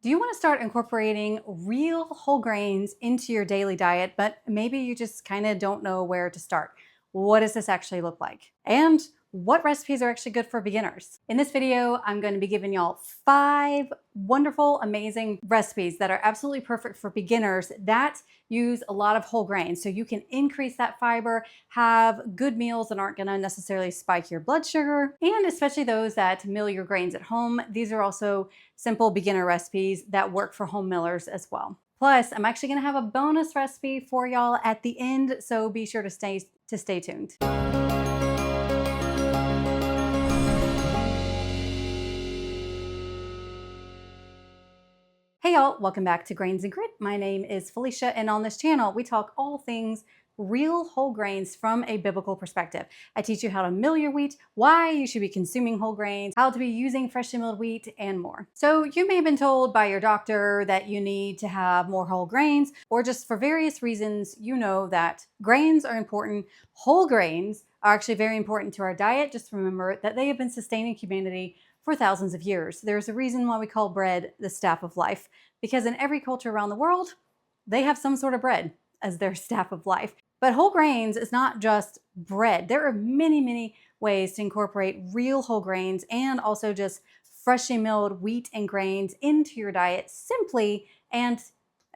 Do you want to start incorporating real whole grains into your daily diet, but maybe you just kind of don't know where to start? What does this actually look like? And what recipes are actually good for beginners? In this video, I'm going to be giving y'all 5 wonderful, amazing recipes that are absolutely perfect for beginners that use a lot of whole grains. So you can increase that fiber, have good meals that aren't going to necessarily spike your blood sugar, and especially those that mill your grains at home. These are also simple beginner recipes that work for home millers as well. Plus, I'm actually going to have a bonus recipe for y'all at the end, so be sure to stay tuned. Hey y'all, welcome back to Grains and Grit. My name is Felicia, and on this channel, we talk all things real whole grains from a biblical perspective. I teach you how to mill your wheat, why you should be consuming whole grains, how to be using freshly milled wheat, and more. So you may have been told by your doctor that you need to have more whole grains, or just for various reasons, you know that grains are important. Whole grains are actually very important to our diet. Just remember that they have been sustaining humanity for thousands of years. There's a reason why we call bread the staff of life, because in every culture around the world, they have some sort of bread as their staff of life. But whole grains is not just bread. There are many, many ways to incorporate real whole grains and also just freshly milled wheat and grains into your diet simply and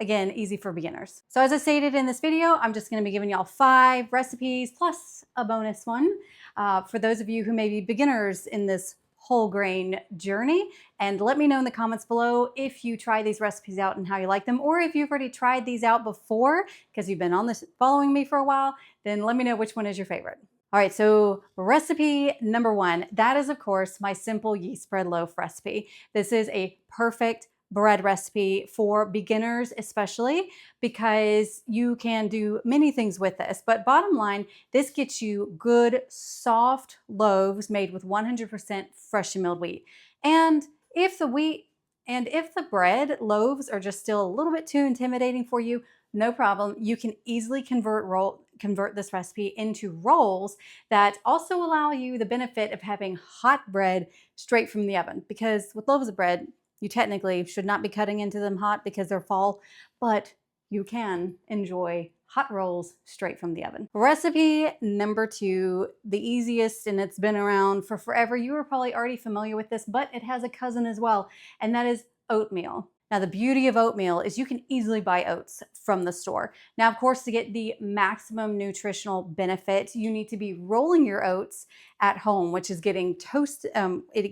again, easy for beginners. So as I stated in this video, I'm just gonna be giving y'all 5 recipes plus a bonus one for those of you who may be beginners in this whole grain journey. And let me know in the comments below if you try these recipes out and how you like them, or if you've already tried these out before because you've been on this following me for a while, then let me know which one is your favorite. All right, so recipe number 1, that is of course my simple yeast bread loaf recipe. This is a perfect bread recipe for beginners, especially because you can do many things with this. But bottom line, this gets you good, soft loaves made with 100% freshly milled wheat. And if the bread loaves are just still a little bit too intimidating for you, no problem. You can easily convert this recipe into rolls that also allow you the benefit of having hot bread straight from the oven. Because with loaves of bread, you technically should not be cutting into them hot because they're fall, but you can enjoy hot rolls straight from the oven. Recipe number 2, the easiest, and it's been around for forever. You are probably already familiar with this, but it has a cousin as well, and that is oatmeal. Now, the beauty of oatmeal is you can easily buy oats from the store. Now, of course, to get the maximum nutritional benefit, you need to be rolling your oats at home, which is getting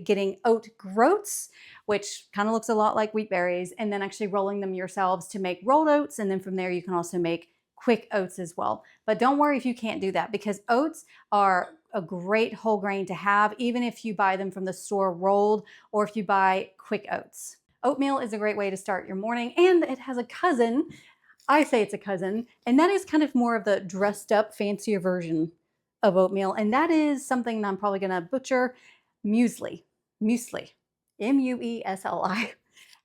getting oat groats, which kind of looks a lot like wheat berries, and then actually rolling them yourselves to make rolled oats. And then from there, you can also make quick oats as well. But don't worry if you can't do that, because oats are a great whole grain to have, even if you buy them from the store rolled or if you buy quick oats. Oatmeal is a great way to start your morning, and it has a cousin. I say it's a cousin, and that is kind of more of the dressed up, fancier version of oatmeal, and that is something that I'm probably gonna butcher, muesli. Muesli. Muesli.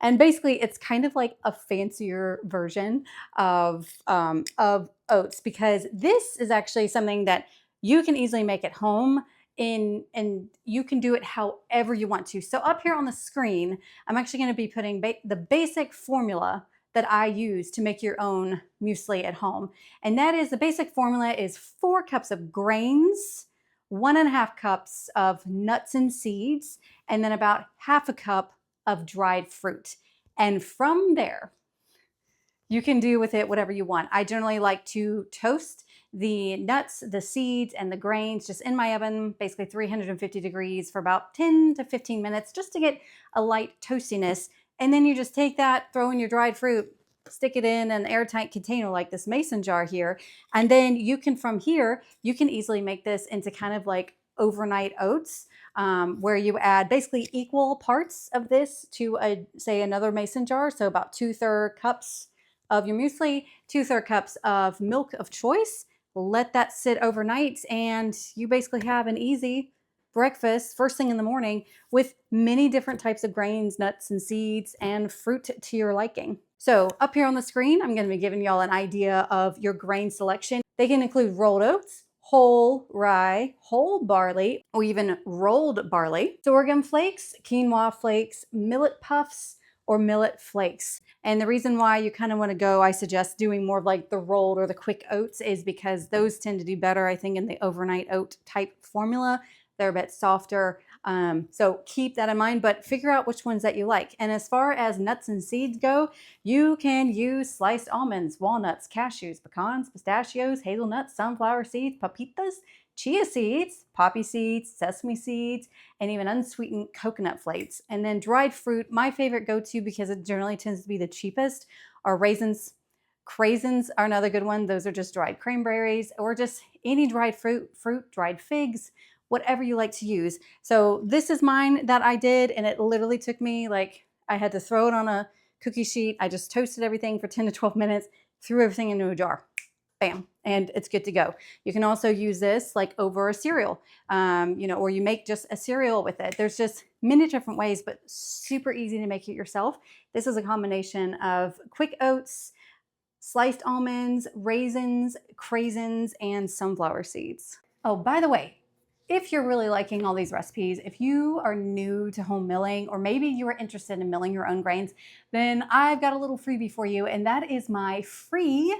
And basically, it's kind of like a fancier version of oats, because this is actually something that you can easily make at home and you can do it however you want to. So up here on the screen, I'm actually going to be putting the basic formula that I use to make your own muesli at home. And that is, the basic formula is 4 cups of grains, 1.5 cups of nuts and seeds, and then about half a cup of dried fruit. And from there, you can do with it whatever you want. I generally like to toast the nuts, the seeds, and the grains just in my oven, basically 350 degrees for about 10 to 15 minutes, just to get a light toastiness. And then you just take that, throw in your dried fruit, stick it in an airtight container like this mason jar here. And then you can, from here, you can easily make this into kind of like overnight oats, where you add basically equal parts of this to say another mason jar. So about 2/3 cups of your muesli, 2/3 cups of milk of choice. Let that sit overnight, and you basically have an easy breakfast first thing in the morning with many different types of grains, nuts, and seeds, and fruit to your liking. So up here on the screen, I'm going to be giving y'all an idea of your grain selection. They can include rolled oats, whole rye, whole barley, or even rolled barley, sorghum flakes, quinoa flakes, millet puffs, or millet flakes. And the reason why you kind of want to go, I suggest doing more of like the rolled or the quick oats, is because those tend to do better, I think, in the overnight oat type formula. They're a bit softer. So keep that in mind, but figure out which ones that you like. And as far as nuts and seeds go, you can use sliced almonds, walnuts, cashews, pecans, pistachios, hazelnuts, sunflower seeds, papitas, chia seeds, poppy seeds, sesame seeds, and even unsweetened coconut flakes. And then dried fruit, my favorite go-to, because it generally tends to be the cheapest, are raisins. Craisins are another good one. Those are just dried cranberries, or just any dried fruit, dried figs, whatever you like to use. So this is mine that I did, and it literally took me, like, I had to throw it on a cookie sheet. I just toasted everything for 10 to 12 minutes, threw everything into a jar. Bam, and it's good to go. You can also use this like over a cereal, or you make just a cereal with it. There's just many different ways, but super easy to make it yourself. This is a combination of quick oats, sliced almonds, raisins, craisins, and sunflower seeds. Oh, by the way, if you're really liking all these recipes, if you are new to home milling, or maybe you are interested in milling your own grains, then I've got a little freebie for you, and that is my free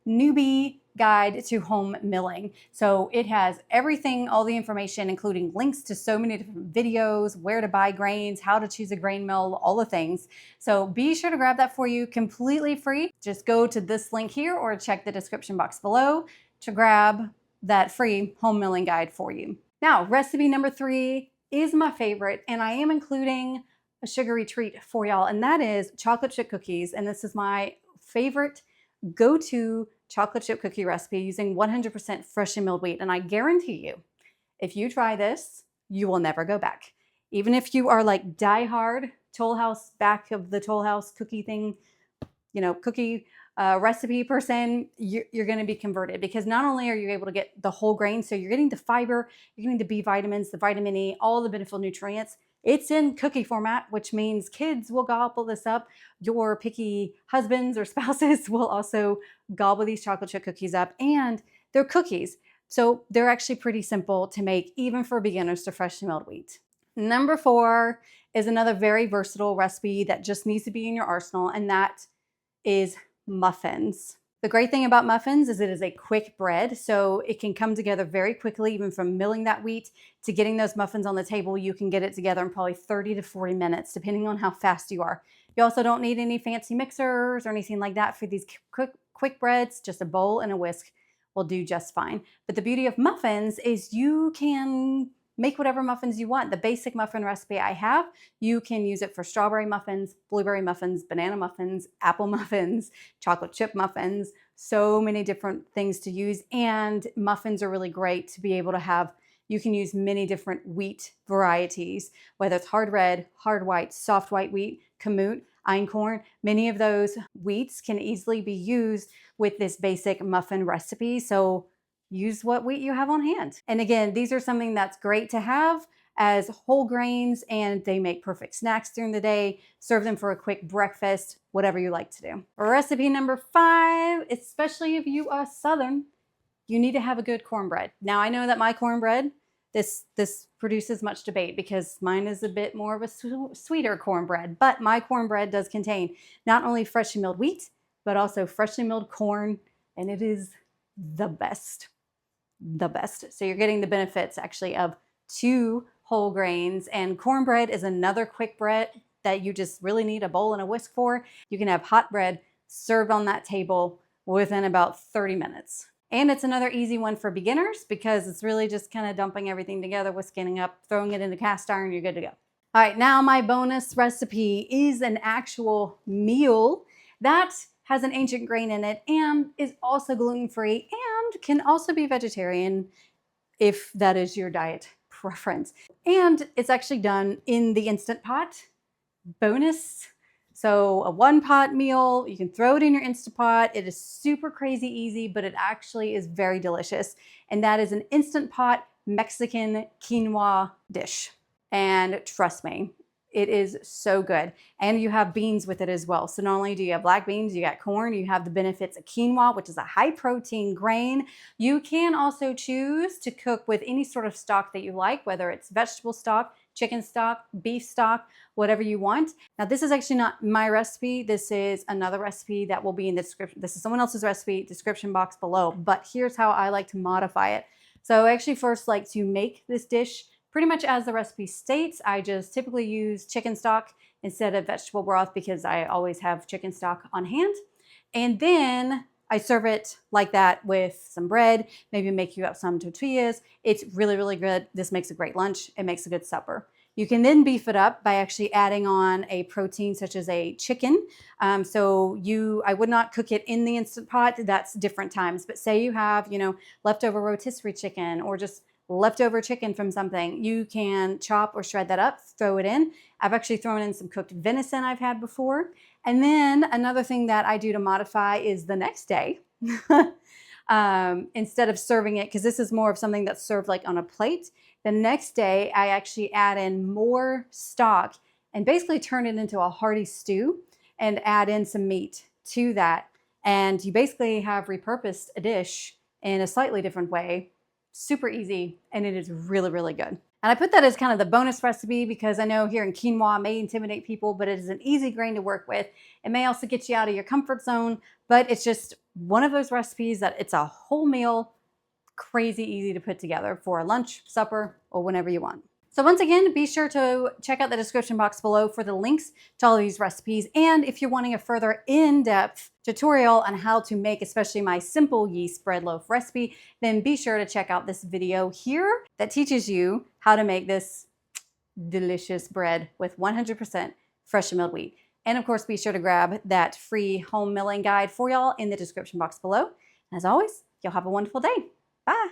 Newbie guide to home milling. So it has everything, all the information, including links to so many different videos, where to buy grains, how to choose a grain mill, all the things. So be sure to grab that for you completely free. Just go to this link here or check the description box below to grab that free home milling guide for you. Now, recipe number 3 is my favorite, and I am including a sugary treat for y'all, and that is chocolate chip cookies. And this is my favorite go-to chocolate chip cookie recipe using 100% freshly milled wheat. And I guarantee you, if you try this, you will never go back. Even if you are like diehard Toll House, back of the Toll House cookie thing, cookie recipe person, you're going to be converted, because not only are you able to get the whole grain, so you're getting the fiber, you're getting the B vitamins, the vitamin E, all the beneficial nutrients. It's in cookie format, which means kids will gobble this up. Your picky husbands or spouses will also gobble these chocolate chip cookies up, and they're cookies. So they're actually pretty simple to make, even for beginners to freshly milled wheat. Number 4 is another very versatile recipe that just needs to be in your arsenal, and that is muffins. The great thing about muffins is it is a quick bread, so it can come together very quickly. Even from milling that wheat to getting those muffins on the table, you can get it together in probably 30 to 40 minutes, depending on how fast you are. You also don't need any fancy mixers or anything like that for these quick breads. Just a bowl and a whisk will do just fine. But the beauty of muffins is you can make whatever muffins you want. The basic muffin recipe I have, you can use it for strawberry muffins, blueberry muffins, banana muffins, apple muffins, chocolate chip muffins, so many different things to use. And muffins are really great to be able to have. You can use many different wheat varieties, whether it's hard red, hard white, soft white wheat, kamut, einkorn. Many of those wheats can easily be used with this basic muffin recipe. So use what wheat you have on hand. And again, these are something that's great to have as whole grains, and they make perfect snacks during the day. Serve them for a quick breakfast, whatever you like to do. Recipe number 5, especially if you are Southern, you need to have a good cornbread. Now, I know that my cornbread, this produces much debate, because mine is a bit more of a sweeter cornbread, but my cornbread does contain not only freshly milled wheat, but also freshly milled corn, and it is the best. So you're getting the benefits actually of 2 whole grains, and cornbread is another quick bread that you just really need a bowl and a whisk for. You can have hot bread served on that table within about 30 minutes. And it's another easy one for beginners, because it's really just kind of dumping everything together, whisking it up, throwing it in the cast iron, you're good to go. All right, now my bonus recipe is an actual meal that has an ancient grain in it and is also gluten-free and can also be vegetarian if that is your diet preference. And it's actually done in the Instant Pot. Bonus. So a 1-pot meal, you can throw it in your Instant Pot. It is super crazy easy, but it actually is very delicious. And that is an Instant Pot Mexican quinoa dish. And trust me, it is so good. And you have beans with it as well. So not only do you have black beans, you got corn, you have the benefits of quinoa, which is a high protein grain. You can also choose to cook with any sort of stock that you like, whether it's vegetable stock, chicken stock, beef stock, whatever you want. Now this is actually not my recipe. This is another recipe that will be in the description. This is someone else's recipe, description box below, but here's how I like to modify it. So I actually first like to make this dish pretty much as the recipe states. I just typically use chicken stock instead of vegetable broth because I always have chicken stock on hand. And then I serve it like that with some bread, maybe make you up some tortillas. It's really, really good. This makes a great lunch. It makes a good supper. You can then beef it up by actually adding on a protein such as a chicken. I would not cook it in the Instant Pot. That's different times. But say you have, leftover rotisserie chicken or just leftover chicken from something, you can chop or shred that up, throw it in. I've actually thrown in some cooked venison I've had before. And then another thing that I do to modify is the next day, instead of serving it, because this is more of something that's served like on a plate, the next day I actually add in more stock and basically turn it into a hearty stew and add in some meat to that. And you basically have repurposed a dish in a slightly different way. Super easy, and it is really, really good. And I put that as kind of the bonus recipe because I know hearing quinoa may intimidate people, but it is an easy grain to work with. It may also get you out of your comfort zone, but it's just one of those recipes that it's a whole meal, crazy easy to put together for a lunch, supper, or whenever you want. So once again, be sure to check out the description box below for the links to all of these recipes. And if you're wanting a further in-depth tutorial on how to make especially my simple yeast bread loaf recipe, then be sure to check out this video here that teaches you how to make this delicious bread with 100% freshly milled wheat. And of course, be sure to grab that free home milling guide for y'all in the description box below. And as always, y'all have a wonderful day. Bye.